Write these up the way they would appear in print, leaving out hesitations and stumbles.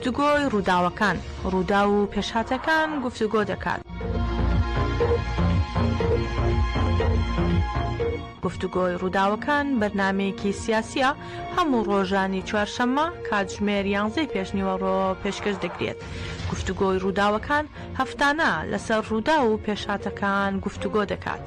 گفتوگۆی ڕووداوەکان ڕوودا و پێشهاتەکان گفتوگۆ دەکات. گفتوگۆی ڕووداوەکان بەرنامەیەکی سیاسیە هەموو ڕۆژانی چوارشەممە کاتژمێر 11 پێشنیوەڕۆ پێشکەش دەکرێت. گفتوگۆی ڕووداوەکان هەفتانە لەسەر ڕوودا و پێشهاتەکان گفتوگۆ دەکات.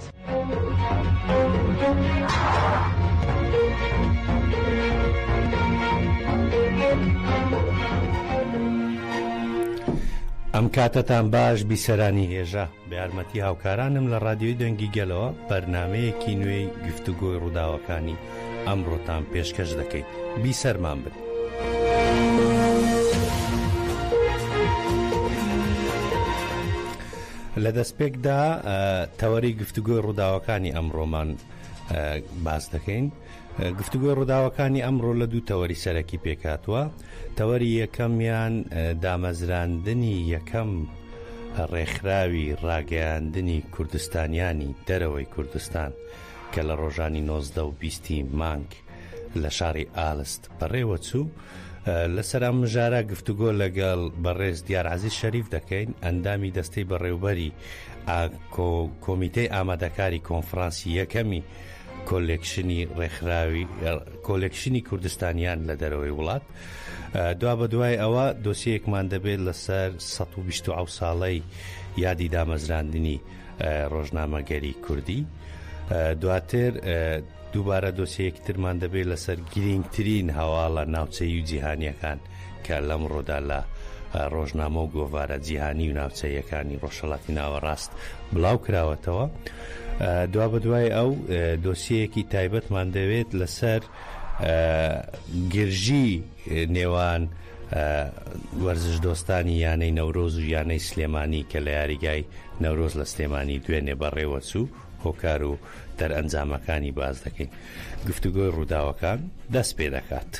ئەم کاتتان باش بیسەرانی هێژە بە یارمەتی هاوکارانم لە ڕادیۆی دەنگی گەلەوە بەرنامەیەکی نوێی گفتوگۆی ڕووداوەکانی ئەمڕۆتان پێشکەش دەکەیت. بیسەرمان بن. لە دەستپێکدا تەوەری گفتوگۆی ڕووداوەکانی ئەمڕۆمان باس دەکەین. گفتوگۆی ڕووداوەکانی ئەمڕۆ لە دوو تەوەری سەرەکی پێکاتوە. تەوەری یەکەمیان دامەزراندنی یەکەم ڕێکخراوی ڕاگەیاندنی کوردستانیانی دەرەوەی کوردستان کە لە ڕۆژانی 19 و 20 مانگ لە شاری ئالست بەڕێوە چوو. لەسەر ئەم مژارە گفتوگۆ لەگەڵ بەڕێز دیار عەزیز شەریف دەکەین، ئەندامی دەستەی بەڕێوەبەری کۆمیتەی ئامادەکاری کۆنفرانسی یەکەمی کۆلێکشنی ڕێکخراوی کۆلێکشنی کوردستانیان لە دەرەوەی وڵات. دوا بە دوای ئەوە دۆسیەکمان دەبێت لەسەر 127 ساڵەی یادی دامەزراندنی ڕۆژنامەگەری کوردی. دواتر دووبارە دۆسیەکی ترمان دەبێت لەسەر گرنگترین هەواڵە ناوچەیی و جیهانیەکان کە لەمڕۆدا لە ڕۆژنامە و گۆڤارە جیهانی و ناوچەیەکانی ڕۆژهەڵاتی ناوەڕاست بڵاو کراوەتەوە. دوا بە دوای ئەو دۆسیەکی تایبەتمان دەوێت لەسەر گرژی نێوان وەرزش دۆستانی یانەی نەورۆز و یانەی سلێمانی کە لە یاریگای نەورۆز لە سلێمانی دوێنێ بەڕێوە چوو هۆکار و دەرئەنجامەکانی باز دەکەین. گفتوگۆی ڕووداوەکان دەست پێ دەکات.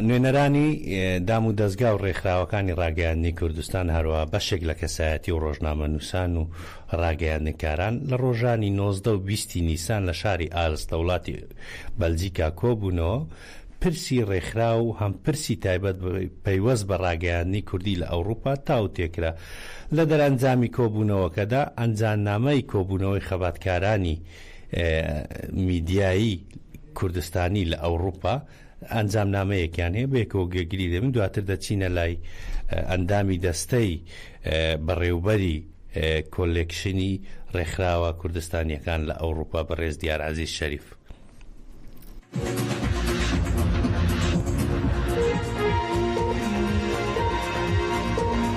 نوێنەرانی دام و دەستگا و ڕێکخراوەکانی ڕاگەیاندنی کوردستان هەروە بەشێک لە کەسایەتی و ڕۆژنامە نووسان و ڕاگەیاندنکاران لە ڕۆژانی 19 و 20 نیسان لە شاری ئالستە وڵاتی بەلجیکا کۆبوونەوە. پرسی ڕێکخرا و هەم پرسی تایبەت پەیوەست بە ڕاگەیاندنی کوردی لە ئەوروپا تاوتێکرا. لە دەرئەنجامی کۆبوونەوەکەدا ئەنجامنامەی کۆبوونەوەی خەباتکارانی میدیایی کوردستانی لە ئەوروپا ئەنجامنامەیەکیان هەیە بێکەوە گەگری دەبن. دواتر دەچینە لای ئەندامی دەستەی بەڕێوبەری کۆلێکشنی ڕێکخراوە کوردستانیەکان لە ئەوروپا بەڕێز دیار عەزیز شەریف.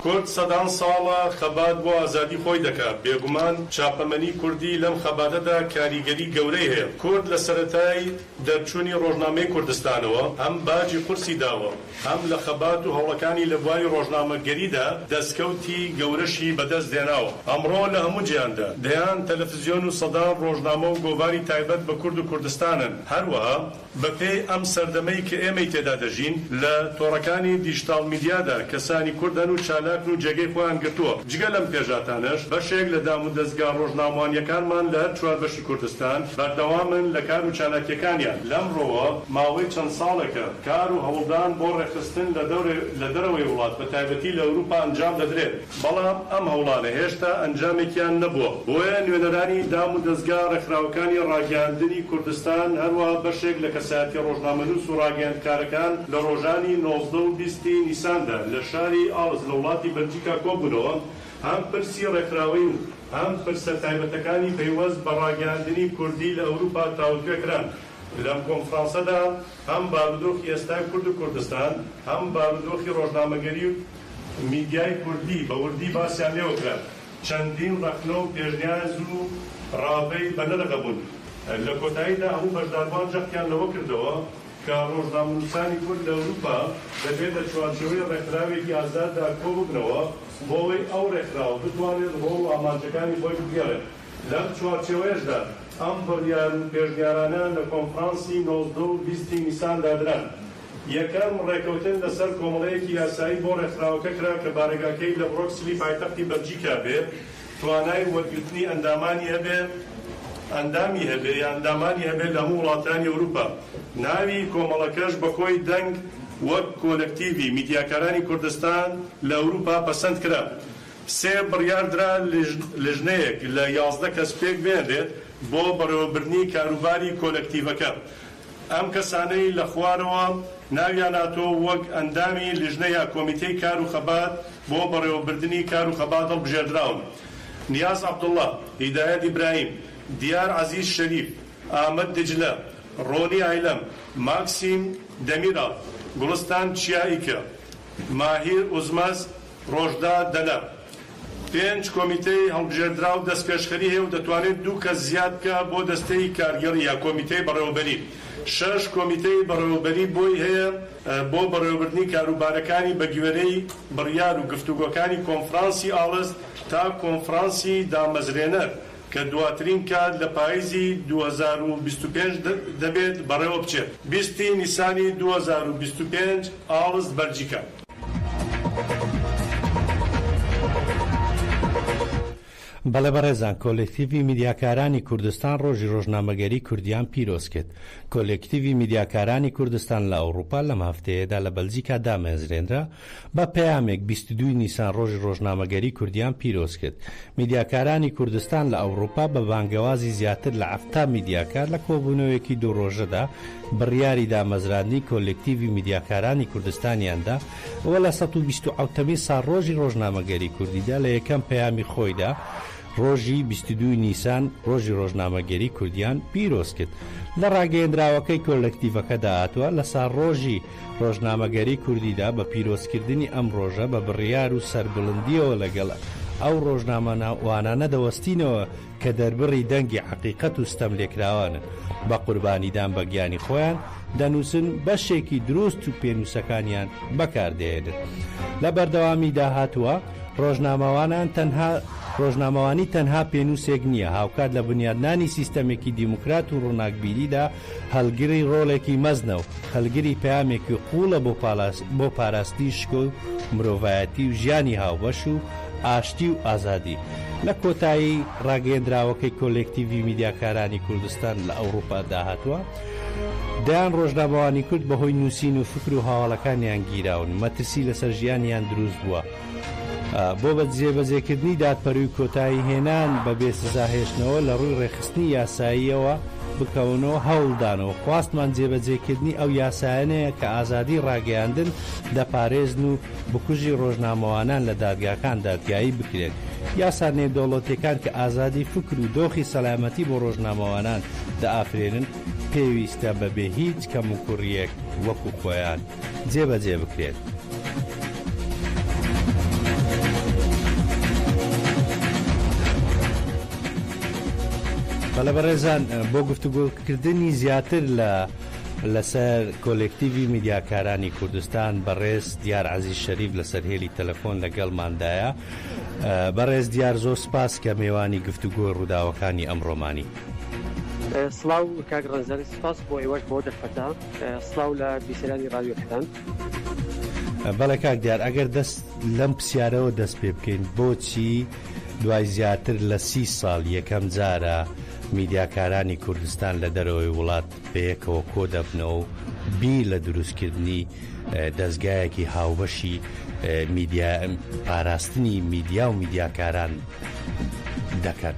کورد سەدان ساڵە خەبات بۆ ئازادی خۆی دەکات. بێگومان چاپەمەنی کوردی لەم خەباتەدا کاریگەری گەورەی هەیە. کورد لە سەرەتای دەرچوونی ڕۆژنامەی کوردستانەوە هەم باجی قورسی داوە، هەم لە خەبات و هەوڵەکانی لە بواری ڕۆژنامەگەریدا دەستکەوتی گەورەشی بەدەست دێناوە. ئەمڕۆ لە هەموو جیهاندا دەیان تەلەڤیزیۆن و سەدان ڕۆژنامە و گۆڤاری تایبەت بە کورد و کوردستانن. هەروەها بەپێی ئەم سەردەمەی کە ئێمەی تێدا دەژین لە تۆڕەکانی دیجیتال میدیادا کەسانی کوردن و چالاکن و جێگەی خۆیان گرتووە. جگە لەم پێژاتانەش بەشێک لە دام و دەستگا ڕۆژنامەوانیەکانمان لە هەر چوار بەشی کوردستان بەردەوامن لە کار و چالاکیەکانیان. لەمڕۆوە ماوەی چەند ساڵێکە کار و هەوڵدان بۆ ڕێخستن لە دەرەوەی وڵات بە تایبەتی لە ئەوروپا ئەنجام دەدرێت، بەڵام ئەم هەوڵانە هێشتا ئەنجامێکیان نەبووە. بۆیە نوێنەرانی دام و دەستگا ڕێکخراوەکانی ڕاگەیاندنی کوردستان هەروەها بەشێک لە کەسایەتی ڕۆژنامەنووس و ڕاگەیاندکارەکان لە ڕۆژانی 19 و 20 نیساندا لە شاری ئالست لە وڵاتی بەلجیکا کۆبوونەوە هەم پرسی ڕێکخراوی و هەم پرسە تایبەتەکانی پەیوەست بە ڕاگەیاندنی کوردی لە ئەوروپا تاوتوێکران. لەم کۆنفرانسەدا هەم بارودۆخی ئێستای کورد و کوردستان هەم بارودۆخی ڕۆژنامەگەری و میدیای کوردی بە وردی باسییان لێوەکرا. چەندین ڕەخنە و پێشنیاز و ڕاوەی بەنرخە بوون. لە کۆتاییدا هەموو بەشداربان جەختیان لەوە کردەوە کە ڕۆژنامەنووسانی کورد لە ئەوروپا دەبێت لە چوارچێوەی ڕێکخراوێکی ئازاددا کۆببنەوە بۆەوەی ئەو ڕێکخراوە بتوانێت ڕۆڵ و ئامانجەکانی خۆی بگێڕێت. لەم چوارچێوەیەشدا ئەم بڕیار و پێشنیارانە لە کۆنفرانسی 19 و 20 نیساندا دران. یەکەم ڕێکەوتن لەسەر کۆمەڵەیەکی یاسایی بۆ ڕێکخراوەکە کرا کە بارگاکەی لە بڕۆکسلی پایتەختی بەلجیکا بێت، توانای وەرگرتنی ئەندامانی هەبێت ئەندامی هەبێ ئەندامانی هەبێت لە هەموو وڵاتانی ئەوروپا ناوی کۆمەڵەکەش بەخۆی دەنگ وەک کۆلەکتیڤی میدیاکارانی کوردستان لە ئەوروپا پەسەند کرا. 3 بڕیار درا لژنەیەک لە 11 کەس پێک بێنرێت بۆ بەڕێوەبردنی کاروباری کۆلەکتیڤەکە. ئەم کەسانەی لە خوارەوە ناویان هاتۆ وەک ئەندامی لیژنەیە کۆمیتەی کار و خەبات بۆ بەڕێوەبردننی کار و خەبات هەڵبژێردراون. نیاز عەبدوڵڵا، هیدایەت ئیبراهیم، دیار عەزیز شەریف، ئامەد دجلە، ڕۆنی ئایلەم، ماکسیم دەمیرا، گوڵستان چیاییکە، ماهیر ئوزمەز، ڕۆژدا دەنە. 5 کۆمیتەی هەڵبژێردرا و دەستپێشخەری هەیە و دەتوانێت 2 کەس زیاد بکە بۆ دەستەی کارگەڕی یا کۆمیتەی بەڕێوەبەری. 6 کۆمیتەی بەڕێوەبەری بۆی هەیە بۆ بەڕێوەبردننی کاروبارەکانی بەگوێرەی بڕیار و گفتوگۆکانی کۆنفرانسی ئاڵست تا کۆنفرانسی دامەزرێنەر کە دواترین کات لە پاییزی 2025 دەبێت بەڕێوە بچێت. 20 نیسانی 2025 ئاڵست بەلجیکا. بەڵێ بەڕێزان، کۆلێکتیڤی میدیاکارانی کوردستان ڕۆژی ڕۆژنامەگەری کوردیان پیرۆز کرد. کۆلێکتیڤی میدیاکارانی کوردستان لە ئەوروپا لەم هەفتەیەدا لە بەلجیکا دامەزرێنرا بە پەیامێک 22 نیسان ڕۆژی ڕۆژنامەگەری کوردیان پیرۆز کرد. میدیاکارانی کوردستان لە ئەوروپا بە بانگەوازی زیاتر لە 7 میدیاکار لە کۆبوونەوەیەکی دوو ڕۆژەدا بڕیاری دامەزراندنی کۆلێکتیڤی میدیاکارانی کوردستانیاندا وە لە 127 ساڵ ڕۆژی ڕۆژنامەگەری کوردیدا لە یەکەم پەیامی خۆیدا ڕۆژی 22 نیسان ڕۆژی ڕۆژنامەگەری کوردیان پیرۆز کرد. لە ڕاگەیەندراوەکەی کۆلەکتیڤەکەدا هاتووە لە ساڵ ڕۆژی ڕۆژنامەگەری کوردیدا بە پیرۆزکردنی ئەم ڕۆژە بە بڕیار و سەربڵندیەوە لەگەڵ ئەو ڕۆژنامەوانانە دەوەستینەوە کە دەربڕی دەنگی حەقیقەت و ستەم لێکراوانن بە قوربانیدان بە گیانی خۆیان دەنووسن بەشێکی دروست و پێنووسەکانیان بەکاردێنن. لە بەردەوامیدا هاتووە ڕۆژنامەوانی تەنها پێنووسێک نییە، هاوکات لە بنیادنانی سیستەمێکی دیموکرات و ڕووناکبیریدا هەڵگری ڕۆڵێکی مەزنە و هەڵگری پەیامێکی قوڵە بۆ پاراستی شکۆ و مرۆڤایەتی و ژیانی هاوبەش و ئاشتی و ئازادی. لە کۆتایی ڕاگەیەندراوەکەی کۆلێکتیڤی میدیاکارانی کوردستان لە ئەوروپا داهاتووە دایان ڕۆژنامەوانی کورد بەهۆی نووسین و فکر و هاوڵەکانیان گیراون، مەترسی لەسەر ژیانیان دروست بووە. بۆ بە جێبەجێکردنی دادپەروی کۆتایی هێنان بە بێسزاهێشتنەوە لە ڕووی ڕێخستنی یاساییەوە بکەونەوە هەوڵدانەوە. خواستمان جێبەجێکردنی ئەو یاسایانەیە کە ئازادی ڕاگەیاندن دەپارێزن و بکوژی ڕۆژنامەوانان لە دادگاکان دادگایی بکرێن. یاسا نێودەوڵەتیەکان کە ئازادی فکر و دۆخی سەلامەتی بۆ ڕۆژنامەوانان دائافرێنن پێویستە بەبێ هیچ کەم و کوڕیەک وەکو خۆیان جێبەجێ بکرێت. بەڵێ بەڕێزان، بۆ گفتوگۆکردنی زیاتر لەسەر کۆلێکتیڤی میدیاکارانی کوردستان بەڕێز دیار عەزیز شەریف لەسەر هێلی تەلەفۆن لەگەڵماندایە. بەڕێز دیار، زۆر سپاس کە میێوانی گفتوگۆ ڕووداوەکانی ئەمڕۆمانی. سڵاو کاک ڕەنزەری، سپاس بۆ ئێوەش بۆ دەرفەتا. سڵاو لە بیسەرانی ڕادیۆکەتان. بەڵێ کاک دیار، ئەگەر دەست لەم پرسیارەوە دەست پێ بکەین، بۆچی دوای زیاتر لە 30 ساڵ یەکەم جارە میدیاکارانی کوردستان لە دەرەوەی وڵات بەیەکەوە کۆ دەبنەوە و بیر لە دروستکردنی دەستگایەکی هاوبەشی پاراستنی میدیا و میدیاکاران دەکەن؟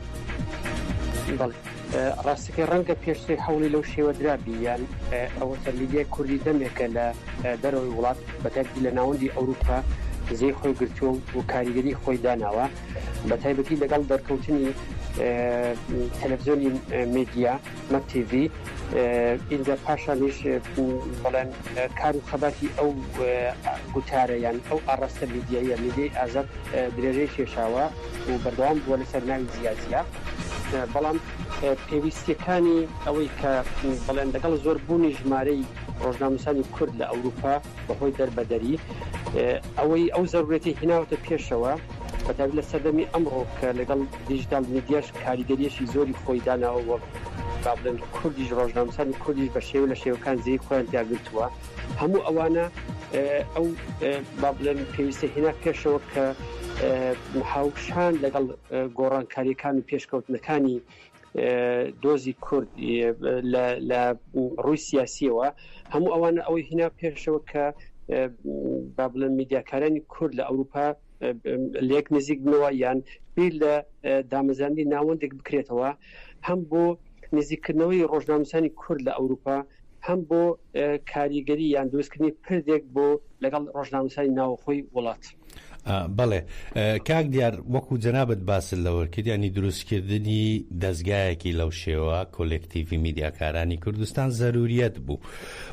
ڕاستەکەی ڕەنگە پێشتر هەوڵی لەو شێوە درابی یان ئەوەتە میدیای کوردی دەمێکە لە دەرەوەی وڵات بەتایبەتی لە ناوەندی ئەوروپا زێی خۆی گرتووە و کاریگەری خۆی داناوە، بە تایبەتی لەگەڵ دەرکەوتنی تەلەڤیزۆنی میدیا مەک تیڤی ئینجا پاشانیش بەڵێن کار و خەباتی ئەو گوتارە یان ئەو ئاڕاستە میدیایە میدیای ئازاد درێژەی کێشاوە و بەردەوام بووە لەسەر ناوی زیاترە. بەڵام پێویستیەکانی ئەوەی کە بەڵێن لەگەڵ زۆربوونی ژمارەی ڕۆژنامەنووسانی کورد لە ئەوروپا بەهۆی دەربەدەری ئەوەی ئەو زەرورەتی هێناوەتە پێشەوە، بەتابەت لە سەردەمی ئەمڕۆ کە لەگەڵ دیجیتال میدیاش کاریگەریەشی زۆری خۆی داناوە، با بڵێن کوردیش ڕۆژنامەنووسانی کوردیش بە شێوە لە شێوەکان زێی خۆیان تیاگرتووە. هەموو ئەوانە ئەو با بڵێن پێویستە هێنا پێشەوە کە هاوشان لەگەڵ گۆڕانکاریەکان و پێشکەوتنەکانی دۆزی کورد لە ڕووی سیاسیەوە هەموو ئەوانە ئەوەی هینا پێشەوە کە با بڵێن میدیاکارانی کورد لە ئەوروپا لێک نزیک بنەوە یان بیر لە دامەزاندی ناوەندێک بکرێتەوە هەم بۆ نزیکردنەوەی ڕۆژنامەنووسانی کورد لە ئەوروپا هەم بۆ کاریگەری یان دروستکردنی پردێک بۆ لەگەڵ ڕۆژنامەنووسانی ناوخۆی وڵات. بەڵێ کاک دیار وەکو جەنابەت باست لەوە کرد ینی دروستکردنی دەستگایەکی لەو شێوە کۆلێکتیڤی میدیاکارانی کوردستان زەروریەت بوو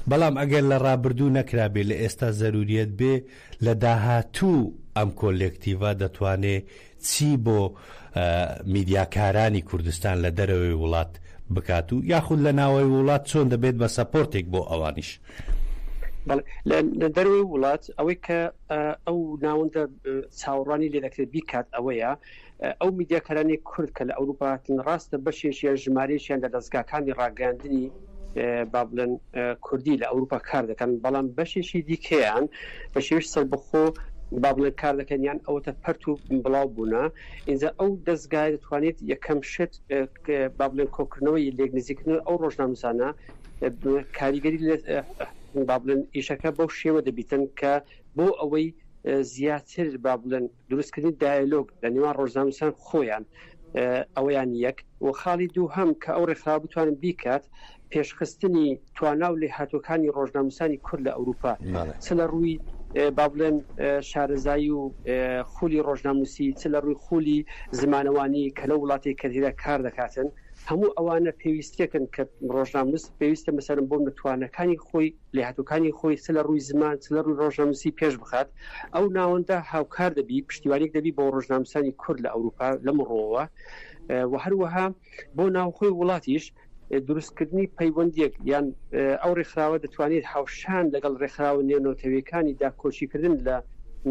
بەڵام ئەگەر لە ڕابردوو نەکرابێ لە ئێستا زەروریەت بێ لە داهاتوو ئەم کۆلێکتیڤە دەتوانێت چی بۆ میدیاکارانی کوردستان لە دەرەوەی وڵات بکات و یاخود لە ناوەی وڵات چۆن دەبێت بە سەپۆرتێک بۆ ئەوانیش. لە دەروی وڵات ئەوەی کە ئەو ناوەندە چاوەڕوانی لێ دەکرێت بیکات ئەوەیە ئەو میدیاکارانی کورد کە لە ئەوروپاتن ڕاستە بەشێشیان ژمارەیەشیان لە دەستگاکانی ڕاگەاندنی با بڵێن کوردی لە ئەوروپا کار دەکەن بەڵام بەشێشی دیکەیان بە شێوەی سەربەخۆ با بڵێن کار دەکەنیان ئەوەتە پەرت و بڵاو بوونە اینجا ئەو دەستگای دەتوانێت یەکەم شت با بڵێن کۆکردنەوەی لێک نزیکردن ئەو ڕۆژنامەنووسانە کاریگەری با بڵێن ئیشەکە بەو شێوە دەبیتن کە بۆ ئەوەی زیاتر با بڵێن دروستکردنی دایلۆگ لە نێوان ڕۆژنامەنووسان خۆیان ئەوەیان یەک و خاڵی دوو هەم کە ئەو ڕێکخراوە بتوانن بیکات پێشخستنی توانا و لێهاتوەکانی ڕۆژنامەنووسانی کورد لە ئەوروپا چ لە ڕووی با بڵێن شارەزایی و خولی ڕۆژنامەنووسی چ لە ڕووی خولی زمانەوانی کە لە وڵاتی کەتیدا کار دەکاتن هەموو ئەوانە پێویستیەکەن کە ڕۆژنامەنووس پێویستە مەسەرن بۆ نەتوانەکانی خۆی لێهاتوەکانی خۆی چ لە ڕووی زمان چ لە ڕووی ڕۆژنامەنووسی پێش بخات ئەو ناوەندە هاوکار دەبی پشتیوانێک دەبی بۆ ڕۆژنامەنووسانی کورد لە ئەوروپا لەمڕۆوە و هەروەها بۆ ناوخۆی وڵاتیش دروستکردنی پەیوەندیەک یان ئەو ڕێکخراوە دەتوانێت هاوشان لەگەڵ ڕێکخراوە نێونەتەوەیەکانی داکۆچیکردن لە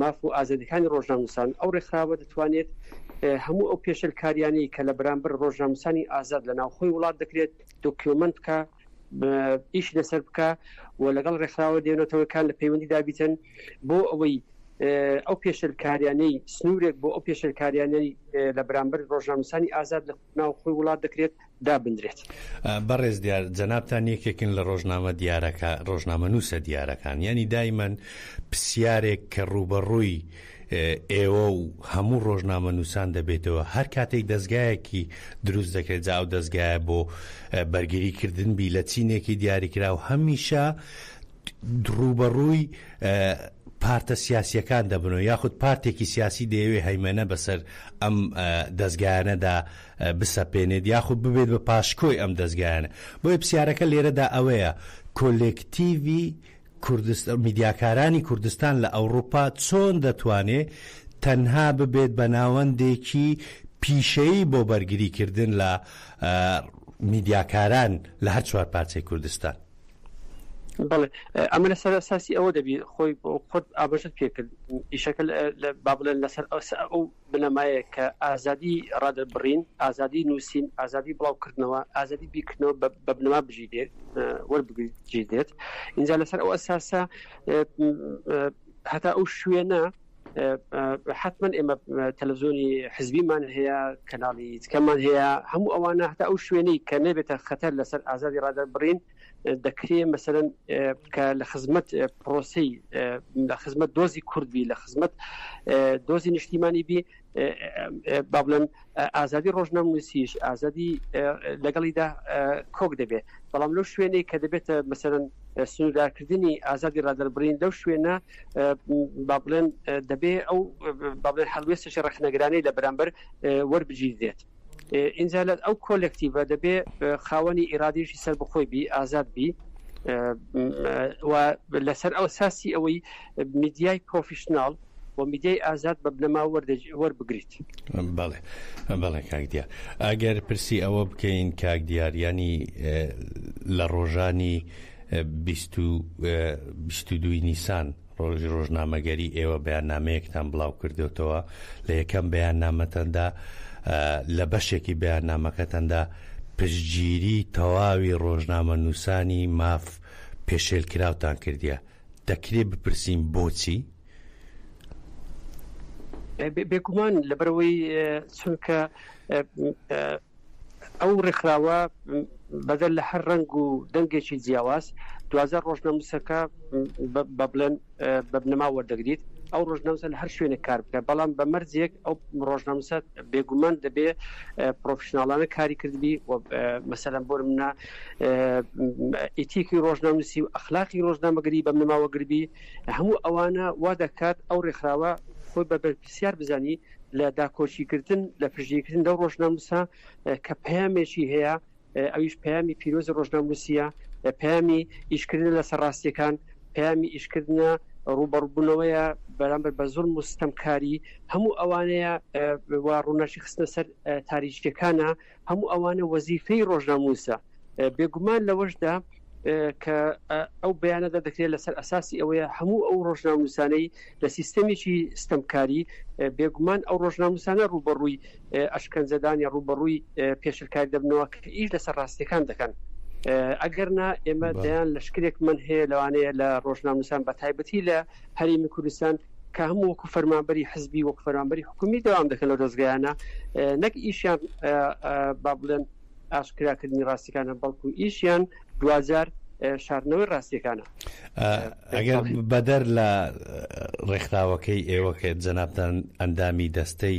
ماف و ئازادیەکانی ڕۆژنامەنووسان ئەو ڕێکخراوە دەتوانێت هەموو ئەو پێشەلکاریانەی کە لە بەرامبەر ڕۆژنامەنووسانی ئازاد لە ناوخۆی وڵات دەکرێت دۆکیۆمنت بکە ئیش لەسەر بکە و لەگەڵ ڕێکخراوە نێونەتەوەیەکان لە پەیوەندی دابیتن بۆ ئەوەی ئەو پێشەلکاریانەی سنوورێک بۆ ئەو پێشەلکاریانەی لە بەرامبەر ڕۆژنامەنووسانی ئازاد لە ناوخۆی وڵات دەکرێت دابدرێت. بەڕێز دیار جەنابتان یەکێکن لە ڕۆژنامە دیارەکە ڕۆژنامەنووسە دیارەکان ینی دایمەن پرسیارێک کە ڕوبەڕووی ئێوە و هەموو ڕۆژنامەنووسان دەبێتەوە هەر کاتێک دەستگایەکی دروست دەکرێت ئەو دەستگایە بۆ بەرگریکردن بی لە چینێکی دیاریکرا و هەمیشە ڕوبەڕووی پارتە سیاسیەکان دەبنەوە یاخود پارتێکی سیاسی دەیەوێ هەیمەنە بەسەر ئەم دەستگایانەدا بسەپێنێت یاخود ببێت بە پاشکۆی ئەم دەستگایانە بۆیە پرسیارەکە لێرەدا ئەوەیە کۆلێکتیڤی میدیاکارانی کوردستان لە ئەوروپا چۆن دەتوانێت تەنها ببێت بە ناوەندێکی پیشەیی بۆ بەرگریکردن لە میدیاکاران لە هەر چوار پارچەی کوردستان. بەڵێ ئەمە لەسەر ئەساسی ئەوە دەبی خۆی خۆت ئابەشت پێکرد ئیشەکە با بڵێن لەسەر ئەو بنەمایە کە ئازادی ڕادەبڕین ئازادی نووسین ئازادی بڵاوکردنەوە ئازادی بیکردنەوە بە بنەما بژیدێت وەربگیدێت اینجا لەسەر ئەو ئەساسە هەتا ئەو شوێنە حتما ئێمە تەلەڤیزۆنی حزبیمان هەیە کەناڵی تکەمان هەیە هەموو ئەوانە هەتا ئەو شوێنەی کە نەبێتە خەتەر لەسەر ئازادی ڕادەبڕین دەکرێت مەسەرەن کە لە خزمەت پرۆسی لە خزمەت دۆزی کوردبی لە خزمەت دۆزی نیشتیمانی بی با بڵێن ئازادی ڕۆژنامەنووسیش ئازادی لەگەڵیدا کۆک دەبێت بەڵام لەو شوێنەی کە دەبێتە مەسەرەن سنووردارکردنی ئازادی ڕادەبڕین لەو شوێنە با بڵێن دەبێت ئەو با بڵێن هەڵوێستشی ڕەخنەگرانەی لە بەرامبەر وەربگیردێت. اینجا لە ئەو کۆلێکتیڤە دەبێت خاوەنی ئیرادیشی سەر بخۆی بی ئازاد بی و لەسەر ئەو ساسی ئەوەی میدیای پرۆفیشناڵ و میدیای ئازاد بە بنەما وەربگریت. بەڵێ بەڵێ کاک دیار ئەگەر پرسی ئەوە بکەین کاک دیار ینی لە ڕۆژانی 22 نیسان ڕۆژی ڕۆژنامەگەری ئێوە بەیاننامەیەکتان بڵاو کردوتەوە لە یەکەم بەیاننامەتەندا لە بەشێکی بەیاننامەکەتەندا پشتگیری تەواوی ڕۆژنامەنووسانی ماف پێشێلکراوتان کردیە دەکرێت بپرسیم بۆچی؟ بێگومان لەبەرەوەی چونکە ئەو ڕێکخراوە بەدەل لە هەر ڕنگ و دەنگێکی جیاواز دوازە ڕۆژناموسەکە بە بڵێن بە بنەما وەردەگریت ئەو ڕۆژناموسە لە هەر شوێنە کار بکە بەڵام بە مەرجێک ئەو ڕۆژناموسە بێگومان دەبێ پرۆفشناڵانە کاری کردبی و مەسەلەن بۆ منە ئیتیکی ڕۆژناموسی و ئەخلاقی ڕۆژنامەگەری بە بنەماوەگربی هەموو ئەوانە وا دەکات ئەو ڕێکخراوە خۆی بە پرسیار بزانی لە داکۆچیکردن لە پژیکردن لەو ڕۆژناموسە کە پەیامێکی هەیە ئەویش پەیامی پیرۆزی ڕۆژناموسیە پەیامی ئیشکردن لەسەر ڕاستیەکان پەیامی ئیشکردنە ڕوبەڕبوونەوەیە بەرامبەر بە زوڵم و ستەمکاری هەموو ئەوانەیە وا ڕووناچی خستنە سەر تاریخیەکانە هەموو ئەوانە وەزیفەی ڕۆژناموسە بێگومان لەوەشدا کە ئەو بەیانەدا دەکرێت لەسەر ئەساسی ئەوەیە هەموو ئەو ڕۆژناموسانەی لە سیستەمێکی ستەمکاری بێگومان ئەو ڕۆژناموسانە ڕوبەڕووی ئەشکەنجەدان یا ڕوبەڕووی پێشکاری دەبنەوە کە ئیش لەسەر ڕاستیەکان دەکەن ئەگەرنا ئێمە دەیان لەشکرێک من هەیە لەوانەیە لە ڕۆژناموسان بە تایبەتی لە هەرێمی کوردستان کە هەموو وەکو فەرمانبەری حزبی وەکو فەرمانبەری حکومی دەوام دەکەن لە دۆزگایانە نەک ئیشیان با بڵێن ئاشکراکردنی ڕاستیەکانە بەڵکو ئیشیان دوازار شاردنەوەی ڕاستیەکانە ئەگەر بەدەر لە ڕێکخراوەکەی ئێوە کە جەنابتان ئەندامی دەستەی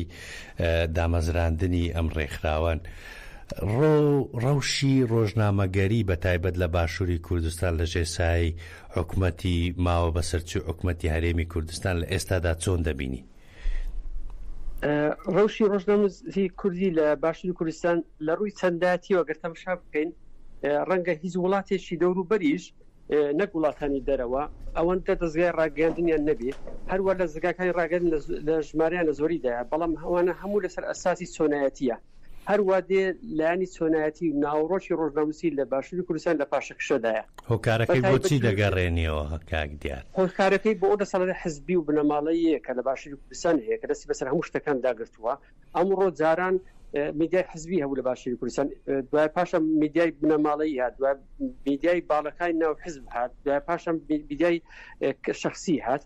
دامەزراندنی ئەم ڕێکخراوان ڕەوشی ڕۆژنامەگەری بە تایبەت لە باشووری کوردستان لە ژێسایی حکوومەتی ماوە بەسەرچوو حکوومەتی هەرێمی کوردستان لە ئێستادا چۆن دەبینی؟ ڕەوشی ڕۆژنامەی کوردی لە باشووری کوردستان لە ڕووی چەندایەتیەوە گەر تەماشا بکەین ڕەنگە هیچ وڵاتێکی دەوروبەریش نەک وڵاتانی دەرەوە ئەوەندە دەستگای ڕاگەاندنیان نەبێ هەروە لە زگاکانی ڕاگەاندن لە ژمارەیان لە زۆریدایە بەڵام ئەوانە هەموو لەسەر ئەساسی چۆنایەتیە هەروە دێ لایانی چۆنایەتی و ناوڕۆکی ڕۆژناموسی لە باشووری کوردستان لە پاشەکشەدایە هۆکارەکەی بۆچی دەگەڕێنیەوە کاک دیار هۆکارەکەی بۆ ئەو دەسەڵاتە حزبی و بنەماڵەیە کە لە باشووری کوردستان هەیە کە دەستی بەسەر هەموو شتەکان داگرتووە ئەمڕۆ جاران میدیای حزبی هەبوو لە باشووری کوردستان دوای پاشە میدیای بنەماڵەیی هات دوای میدیای باڵەکانی ناو حزب هات دوای پاشە میدیای شخصی هات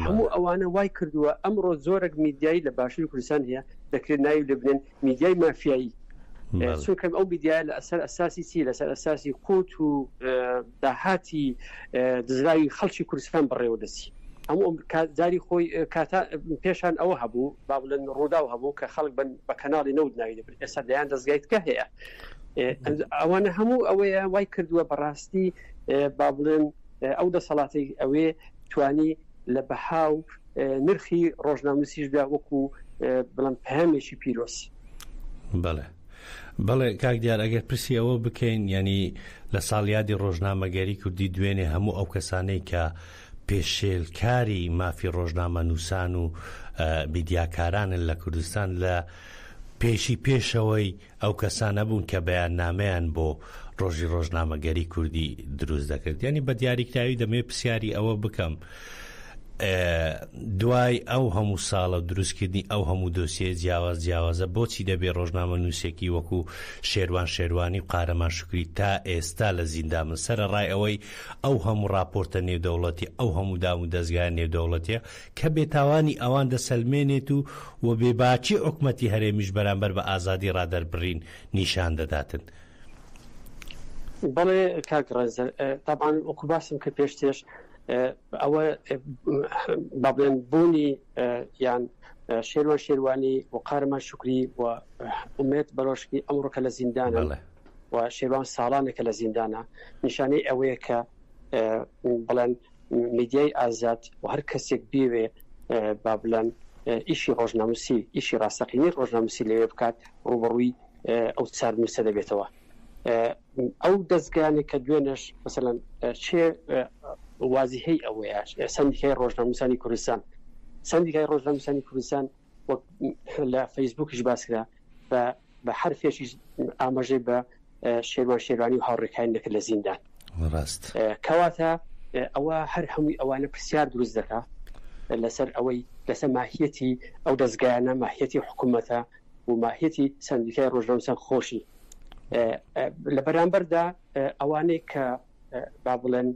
هەموو ئەوانە وای کردووە ئەمڕۆ زۆرێک میدیایی لە باشووری کوردستان هەیە دەکرێت ناوی لێ بنێن میدیای مافیایی چونکەم ئەو میدیای لەسەر ئەساسی چی لەسەر ئەساسی قوت و داهاتی دزراوی خەڵکی کوردستان بەڕێوەدەچی هەموو جاری خۆی کاتا پێشان ئەوە هەبوو با بڵێن ڕوودا و هەبوو کە خەڵک بە کەناڵی نەوت ناوی دەبن ئێستا دەیان دەستگایتکە هەیە ئەوانە هەموو ئەوەیە وای کردووە بەڕاستی با بڵێن ئەو دەسەڵاتی ئەوێ توانی لە بەهاو نرخی ڕۆژناموسیشدا وەکو بڵێن پەیامێکی پیرۆز بەڵێ کاک دیار ئەگەر پرسی ئەوە بکەین ینی لە ساڵیادی ڕۆژنامەگەری کوردی دوێنێ هەموو ئەو کەسانەی کە پێشێلکاری مافی ڕۆژنامە نووسان و میدیاکارانن لە کوردستان لە پێشەوەی ئەو کەسانە بوون کە بەیاننامەیان بۆ ڕۆژی ڕۆژنامەگەری کوردی دروست دەکرد ینی بە دیاریکراوی دەمێ پرسیاری ئەوە بکەم دوای ئەو هەموو ساڵە دروستکردنی ئەو هەموو دۆسیە جیاوازە بۆچی دەبێ ڕۆژنامە نووسێکی وەکو شێروانی و قارەمان شکری تا ئێستا لە زیندامن سەرەڕای ئەوەی ئەو هەموو راپۆرتە نێودەوڵەتی ئەو هەموو دام و دەستگای نێودەوڵەتیە کە بێتاوانی ئەوان دەسەلمێنێت و بێباچی حکوومەتی هەرێمیش بەرامبەر بە ئازادی ڕادەربڕین نیشان دەداتن. بەڵێ کاکڕێزەر تابان وەکو باسم کە پێشتێش ئەوە با بڵێن بوونی یان شێروانی و قارەمان شکری و ئومێد بەرۆشکی ئەمڕۆکە لە زیندانە و شێروان ساڵانێکە لە زیندانە نیشانەی ئەوەیە کە بڵێن میدیای ئازاد و هەر کەسێک بێوێ با بڵێن ئیشی ڕۆژناموسی ئیشی ڕاستەقینی ڕۆژناموسی لەوێ بکات ڕوبەڕووی ئەو چارنووسە دەبێتەوە ئەو دەستگایانێک کە دوێنش مەسەلەن چێ وازیهەی ئەوەیە سندیکای ڕۆژناموسانی کوردستان سندیکای ڕۆژناموسانی کوردستان لە فەیسبووکیش باسکرا بە حرفێکی ئاماژەی بە شێروانی و هاوڕێکانی دەکرد لە زیندان کەواتە ئەوە هەر هەمووی ئەوانە پرسیار دروست دەکات لەسەر ئەوەی لەسەر ماهیەتی ئەو دەستگایانە ماهیەتی حکوومەتە و ماهیەتی سندیکای ڕۆژناموسان خۆشی لە بەرامبەردا ئەوانەی کە با بڵێن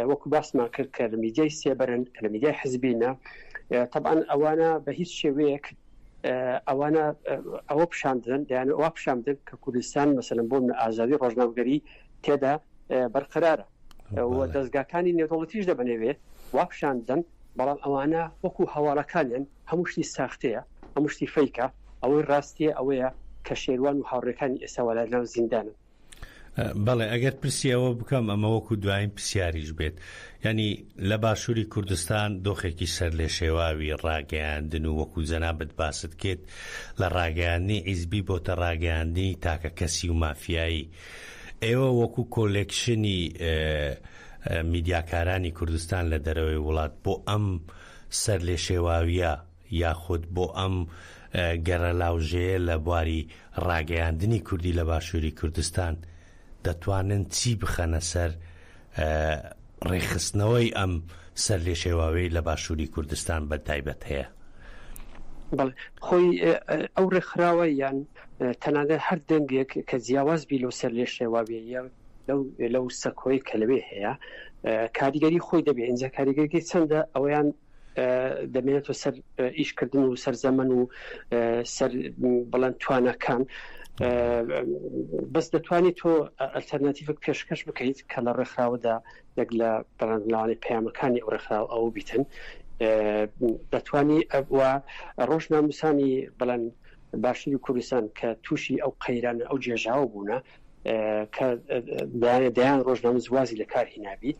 وەکو باسمان کرد کە لە میدیای سێبەرن کە لە میدیای حزبینە طبعا ئەوانە بە هیچ شێوەیەک ئەوانە ئەوە پیشاندن دەیان ئەوە پیشاندن کە کوردستان مەسەلەن بۆ ئازادی ڕۆژنامەگەری تێدا بەرقرارە و دەستگاکانی نێودەوڵەتیش دەبنێوێت وا پیشاندن بەڵام ئەوانە وەکو هەواڵەکانیان هەموو شتی ساختەیە هەموو شتی فەیکە ئەوەی ڕاستیە ئەوەیە کە شێروان و هاوڕێکانی ئێستا لە ناو زیندانن. بەڵێ ئەگەر پرسیەوە بکەم ئەمە وەکو دوایین پرسیاریش بێت ینی لە باشووری کوردستان دۆخێکی سەر لێ شێواوی ڕاگەیاندن و وەکو جەنابەت باست کرد لە ڕاگەیاندنی حیزبی بۆتە ڕاگەیاندنی تاکە کەسی و مافیایی ئێوە وەکو کۆلێکشنی میدیاکارانی کوردستان لە دەرەوەی وڵات بۆ ئەم سەر لێ شێواویە یاخود بۆ ئەم گەڕە لاوژەیە لە بواری ڕاگەیاندنی کوردی لە باشووری کوردستان دەتوانن چی بخەنە سەر ڕێخستنەوەی ئەم سەر لێ شێواوەی لە باشووری کوردستان بە تایبەت هەیە؟ بەڵێ خۆی ئەو ڕێکخراوە یان تەنانەت هەر دەنگێک کە جیاواز بی لەو سەر لێ شێواویە لەو سەکۆی کە لەوێ هەیە کاریگەری خۆی دەبێت ئینجا کاریگەری چەندە ئەویان دەمێنێتەوە سەر ئیشکردن و سەرزەمەن و سەر بەڵەن توانەکان بەس دەتوانیت تۆ ئەلتەرناتیڤێک پێشکەش بکەیت کە لە ڕێکخراوەدا یەک لە بەڵێنلاوانی پەیامەکانی ئەو ڕێکخراو ئەو بیتن دەتوانی ئەوە ڕۆژنامەنووسانی بەڵێن باشووری کوردستان کە تووشی ئەو قەیرانە ئەو جێژاوە بوونە کە دەیان ڕۆژنامە زوازی لە کار هێنابی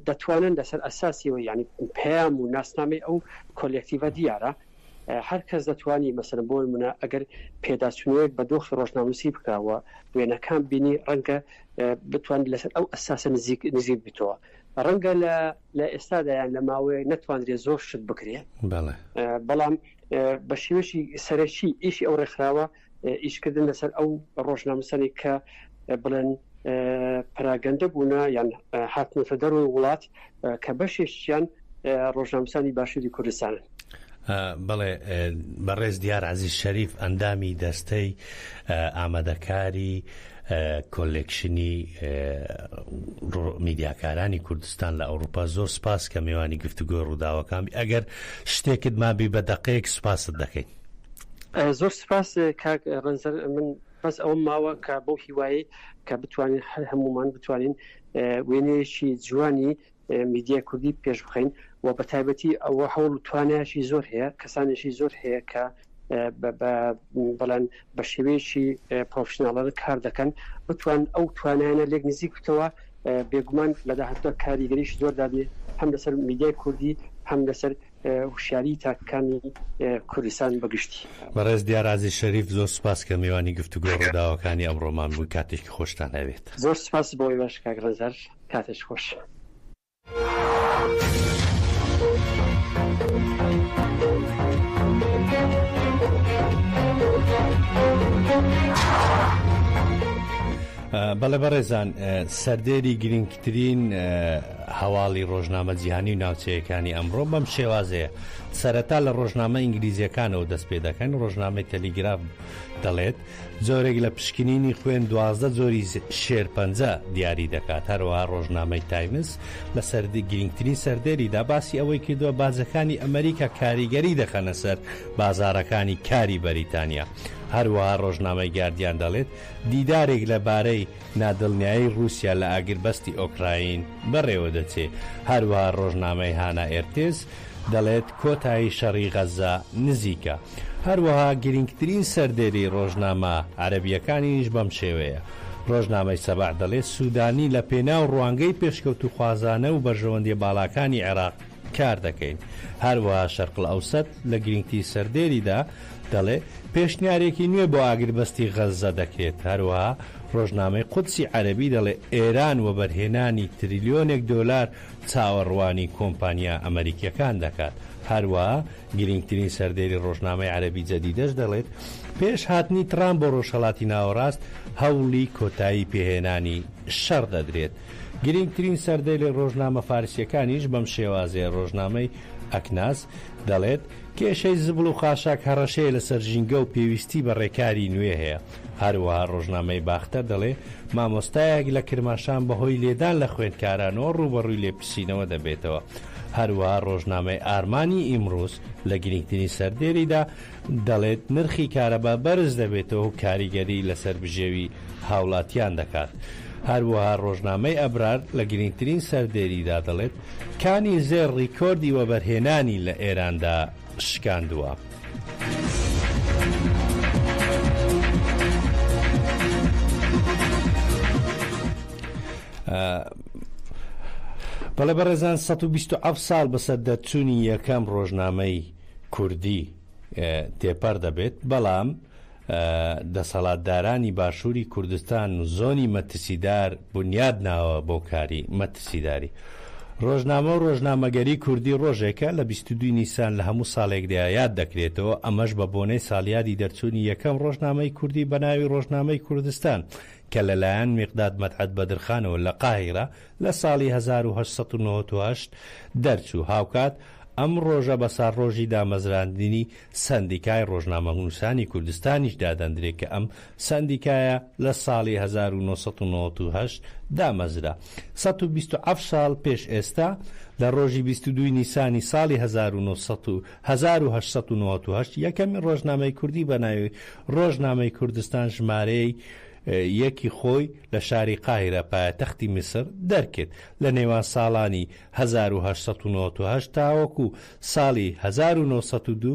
دەتوانن لەسەر ئەساسیەوە ینی پەیام و ناسنامەی ئەو کۆلێکتیڤە دیارە هەر کەس دەتوانی مەسەلەن بۆ نمونە ئەگەر پێداچوونەیەک بە دۆخی ڕۆژنامەنووسی بکاوە وێنەکان بینی ڕەنگە بتوانێت لەسەر ئەو ئەساسە نزیک بێتەوە ڕەنگە لە ئێستادایان لە ماوەیە نەتوانرێت زۆر شت بکرێت بەڵام بە شێوەشی سەرەکی ئیشی ئەو ڕێکخراوە ئیشکردن لەسەر ئەو ڕۆژنامەسەری کە بڵێن پراگەندە بوونە یان هاتنەتە دەروی وڵات کە بەشێکیان ڕۆژنامەنووسانی باشووری کوردستانن. بەڵێ بەڕێز دیار عەزیز شەریف ئەندامی دەستەی ئامادەکاری کۆلێکشنی میدیاکارانی کوردستان لە ئەوروپا زۆر سپاس کە میوانی گفتوگۆ ڕووداوەکان هەگەر شتێکت مابی بە دەقەیەک سوپاست دەکەین. زۆر سپاس کاک ڕەنزەر من بەس ئەوم ماوە کە بەو هیوایی کە بتوانین هەر هەمومان بتوانین وێنەیەکی جوانی میدیای کوردی پێش بخەین و بە تایبەتی ئەوە هەوڵ و توانایشی زۆر هەیە کەسانێکی زۆر هەیە کە بەڵێن بە شێوەیەکی پرۆفشناڵانە کار دەکەن بتوان ئەو توانایانە لێک نزیک بکەوە بێگومان لە داهاتوودا کاریگەریش زۆر دابێت هەم لەسەر میدیای کوردی هەم لەسەر هوشیاری تاکەکانی کوردستان بەگشتی. بەڕێز دیار عەزیز شەریف زۆر سپاس کە میوانی گفتوگۆ ڕووداوەکانی ئەمڕۆمان بووی کاتێکی خۆشتان هەوێت. زۆر سپاس بۆی باش کاک ڕەنزەر کاتێش خۆش. بەڵێ بەڕێزان سەردێری گرنگترین هەواڵی ڕۆژنامە جیهانی و ناوچەیەکانی ئەمڕۆ بەم شێوازەیە سەرەتا لە ڕۆژنامە ئینگلیزیەکانەوە دەست پێ دەکەن ڕۆژنامەی تەلیگراف دەڵێت جۆرێک لە پشکنینی خوێن 12 جۆری شێرپەنجە دیاری دەکات هەروەها ڕۆژنامەی تایمز لە گرنگترین سەردێریدا باسی ئەوەی کردووە بازەکانی ئەمریکا کاریگەری دەخەنە سەر بازارەکانی کاری بەریتانیا هەروەها ڕۆژنامەی گاردیان دەڵێت دیدارێک لەبارەی نادڵنیایی رووسیا لە ئاگربەستی ئۆکراین بەڕێوە دەچێت هەروەها ڕۆژنامەی هانا ئێرتێز دەڵێت کۆتایی شەڕی غەزا نزیکە هەروەها گرنگترین سەردێری ڕۆژنامە عەرەبیەکانیش بەم شێوەیە ڕۆژنامەی سەباح دەڵێت سوودانی لە پێناو ڕوانگەی پێشکەوت و خوازانە و بەرژەوەندی باڵاکانی عێراق کار دەکەین هەروەها شەرقل ئەوسەد لە گرنگتی سەردێریدا دەڵێ پێشنیارێکی نوێ بۆ ئاگربەستی غەزە دەکرێت هەروەها ڕۆژنامەی قودسی عەرەبی دەڵێ ئێران و بەرهێنانی تریلیۆنێک دۆلار چاوەڕوانی کۆمپانیا ئەمریکیەکان دەکات هەروەها گرنگترین سەردێری ڕۆژنامەی عەرەبی جەدیدەش دەڵێت پێش هاتنی ترامپ بۆ ڕۆژهەڵاتی ناوەڕاست هەوڵی کۆتایی پێهێنانی شەڕ دەدرێت گرنگترین سەردێری ڕۆژنامە فارسیەکانیش بەم شێوازەیە ڕۆژنامەی ئەکناس دەڵێت کێشەی زبڵ و خاشاک هەڕەشەیە لەسەر ژینگە و پێویستی بە ڕێکاری نوێ هەیە هەروەها ڕۆژنامەی باختە دەڵێ مامۆستایەک لە کرماشان بەهۆی لێدان لە خوێندکارانەوە ڕوبەڕووی لێپرسینەوە دەبێتەوە. هەروەها ڕۆژنامەی ئارمانی ئیمڕۆز لە گرنگترین سەردێریدا دەڵێت نرخی کارەبا بەرز دەبێتەوە و کاریگەری لەسەر بژێوی هاوڵاتیان دەکات. هەروەها ڕۆژنامەی ئەبرار لە گرنگترین سەردێریدا دەڵێت کانی زێر ڕیکۆردی وەبەرهێنانی لە ئێراندا شکاندووە. بەڵێ بەڕێزان 127 ساڵ بەسەر دەرچوونی یەکەم ڕۆژنامەی کوردی تێپەر دەبێت، بەڵام دەسەڵاتدارانی باشووری کوردستان و زۆنی مەترسیدار بنیاد ناوە بۆ کاری مەترسیداری. ڕۆژنامە و ڕۆژنامەگەری کوردی ڕۆژێکە لە 22 نیسان لە هەموو ساڵێکدا یاد دەکرێتەوە، ئەمەش بە بۆنەی ساڵیادی دەرچوونی یەکەم ڕۆژنامەی کوردی بە ناوی ڕۆژنامەی کوردستان کە لەلایەن میقداد مەدحەت بەدرخانەوە لە قاهیرە لە ساڵی 1898 دەرچوو. هاوکات ئەم ڕۆژە بە ساڕۆژی دامەزراندنی سەندیکای ڕۆژنامەنووسانی کوردستانیش دادەندرێت کە ئەم سەندیکایە لە ساڵی 1998 دامەزرا. 127 ساڵ پێش ئێستا لە ڕۆژی 22 نیسانی ساڵی 1898 یەکەمی ڕۆژنامەی کوردی بە ناوی ڕۆژنامەی کوردستان ژمارەی یەکی خۆی لە شاری قاهیرە پایتەختی میسر دەرکرد. لە نێوان ساڵانی 1898 تاوەکو ساڵی 1902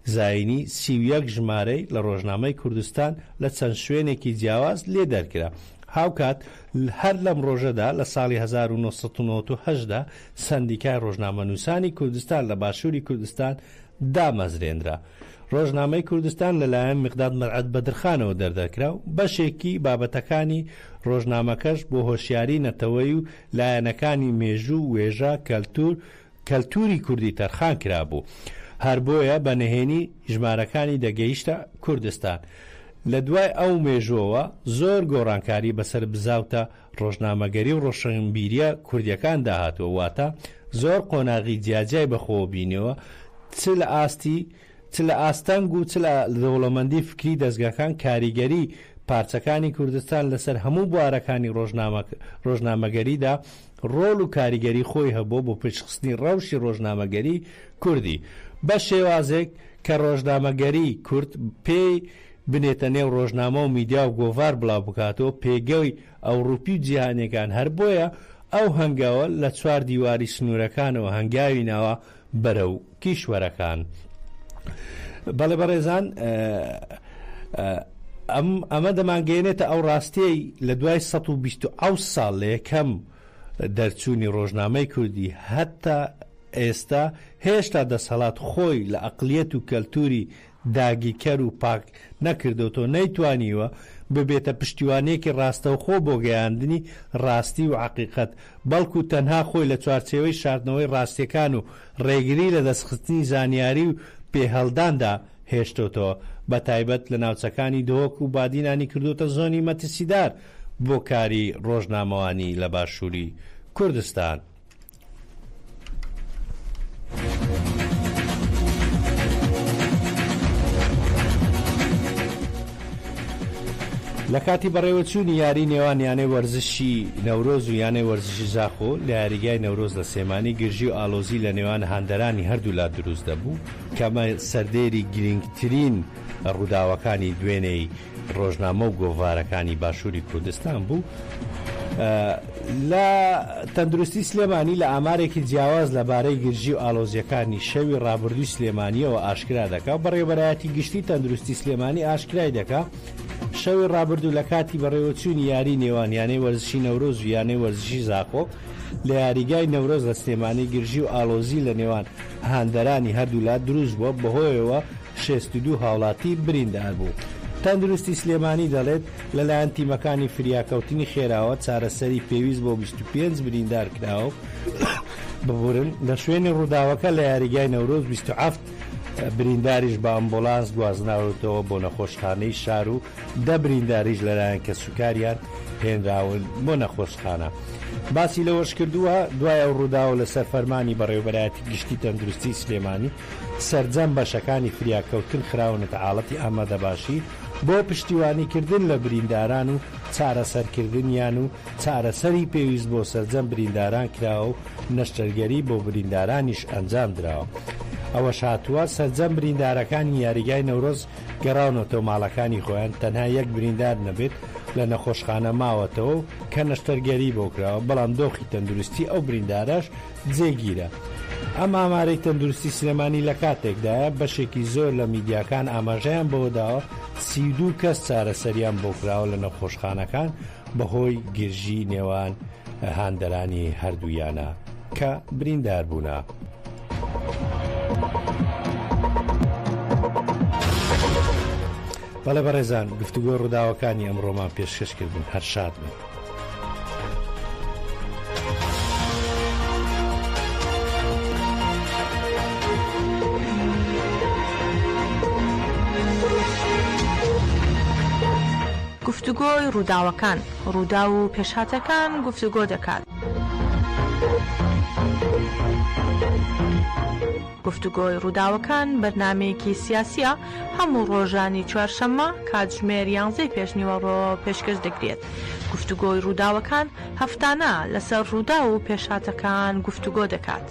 زاینی 31 ژمارەی لە ڕۆژنامەی کوردستان لە چەند شوێنێکی جیاواز لێ دەرکرا. هاوکات هەر لەم ڕۆژەدا لە ساڵی 1998دا سەندیکای ڕۆژنامەنووسانی کوردستان لە باشووری کوردستان دامەزرێنرا. ڕۆژنامەی کوردستان لەلایەن میقداد مەدحەت بەدرخانەوە دەردەکرا و بەشێکی بابەتەکانی ڕۆژنامەکەش بۆ هۆشیاری نەتەوەی و لایەنەکانی مێژوو وێژە کەلتوری کوردی تەرخان کرابوو. هەر بۆیە بە نهێنی ژمارەکانی دەگەیشتە کوردستان. لە دوای ئەو مێژووەوە زۆر گۆڕانکاری بەسەر بزاوتە ڕۆژنامەگەری و ڕۆشنبیریە کوردیەکان داهاتوە، واتە زۆر قۆناغی جیاجای بەخۆوە بینەوە چ لە ئاستەنگ و چ لە دەوڵەمەندی فکری دەستگاکان کاریگەری پارچەکانی کوردستان لەسەر هەموو بوارەکانی ڕۆژنامەگەریدا ڕۆڵ و کاریگەری خۆی هەبوو بۆ پێشخستنی ڕەوشی ڕۆژنامەگەری کوردی بە شێوازێک کە ڕۆژنامەگەری کورد پێی بنێتە نێو ڕۆژنامە و میدیا و گۆڤار بڵاو بکاتەوە پێگەی ئەوروپی و جیهانیەکان. هەر بۆیە ئەو هەنگاوە لە چوار دیواری سنوورەکانەوە هەنگاوی ناوە بەرەو کیشوەرەکان. بەڵێ بەڕێزان، ئەمە دەمانگەێنێتە ئەو ڕاستیەی لە دوای 127 ساڵ لە یەکەم دەرچوونی ڕۆژنامەی کوردی هەتا ئێستا هێشتا دەسەڵات خۆی لە ئەقلیەت و کەلتوری داگیرکەر و پاک نەکردوتۆ نەیتوانیوە ببێتە پشتیوانێکی ڕاستەوخۆ بۆ گەیاندنی ڕاستی و حەقیقەت، بەڵکو تەنها خۆی لە چوارچێوەی شاردنەوەی ڕاستیەکان و ڕێگری لە دەستخستنی زانیاری و پێهەڵداندا هێشتۆتەوە، بە تایبەت لە ناوچەکانی دۆک و بادینانی کردوتە زۆنی مەترسیدار بۆ کاری ڕۆژنامەوانی لە باشووری کوردستان. لە کاتی بەڕێوەچوونی یاری نێوان یانەی وەرزشی نەورۆز و یانەی وەرزشی زاخۆ لە یاریگای نەورۆز لە سێمانی گرژی و ئالۆزی لە نێوان هاندەرانی هەردوو لا دروست دەبوو، کەمە سەردێری گرنگترین ڕووداوەکانی دوێنەی ڕۆژنامە و گۆڤارەکانی باشووری کوردستان بوو. لە تەندروستی سلێمانی لە ئامارێکی جیاواز لەبارەی گرژی و ئالۆزیەکانی شەوی ڕابردووی سلێمانیەوە ئاشکرا دەکا. بەڕێوەبەرایەتی گشتی تەندروستی سلێمانی ئاشکرای دەکا شەوی ڕابردوو لە کاتی بەڕێوەچوونی یاری نێوان یانەی وەرزشی نەورۆز و یانەی وەرزشی زاخۆ لە یاریگای نەورۆز لە سلێمانی گرژی و ئالۆزی لە نێوان هاندەرانی هەردوولا دروست بووە، بەهۆیەوە 62 هاوڵاتی بریندار بوو. تەندروستی سلێمانی دەڵێت لەلایەن تیمەکانی فریاکەوتنی خێراوە چارەسەری پێویست بۆ 25 بریندار کراوە ببورن. لە شوێنی ڕووداوەکە لە یاریگای نەورۆز 27 برینداریش بە ئەمبۆلانس گوازناوتەوە بۆ نەخۆشخانەی شار و 10 برینداریش لەلایەن کە سوکاریان هێنراون بۆ نەخۆشخانە. باسی لەوەش کردووە دوای ئەو ڕووداوە لە سەرفەرمانی بەڕێوەبەرایەتی گشتی تەندروستی سلێمانی سەرجەم بەشەکانی فریاکەوتن خراونەتە حاڵەتی ئامادەباشی بۆ پشتیوانیکردن لە برینداران و چارەسەرکردنیان و چارەسەری پێویست بۆ سەرجەم برینداران کراوە و نەشتەرگەری بۆ بریندارانیش ئەنجام درراوە. ئەوەش هاتووە سەرجەم بریندارەکانی یاریگای نەورۆز گەڕاونەتەوە ماڵەکانی خۆیان تەنها یەک بریندار نەبێت لە نەخۆشخانە ماوەتەوە کە نەشتەرگەری بۆ کراوە، بەڵام دۆخی تەندروستی ئەو برینداراش جێگیرە. ئەم ئامارەی تەندروستی سلێمانی لە کاتێکدایە بەشێکی زۆر لە میدیاکان ئاماژەیان بۆداوە 32 کەس چارەسەریان بۆ کراوە لە نەخۆشخانەکان بەهۆی گرژی نێوان هاندەرانی هەردوویانە کە بریندار بوونە. بەڵێ بەڕێزان، گفتوگۆ ڕووداوەکانی ئەمڕۆمان پێشکەشکردن. هەر شاد بن. گفتوگۆی ڕووداوەکان، ڕوودا و پێشهاتەکان گفتوگۆ دەکات. گفتوگۆی ڕووداوەکان بەرنامەیەکی سیاسیە هەموو ڕۆژانی چوارشەممە کاتژمێر 11 پێشنیوەڕۆ پێشکەش دەکرێت. گفتوگۆی ڕووداوەکان هەفتانە لەسەر ڕوودا و پێشهاتەکان گفتوگۆ دەکات.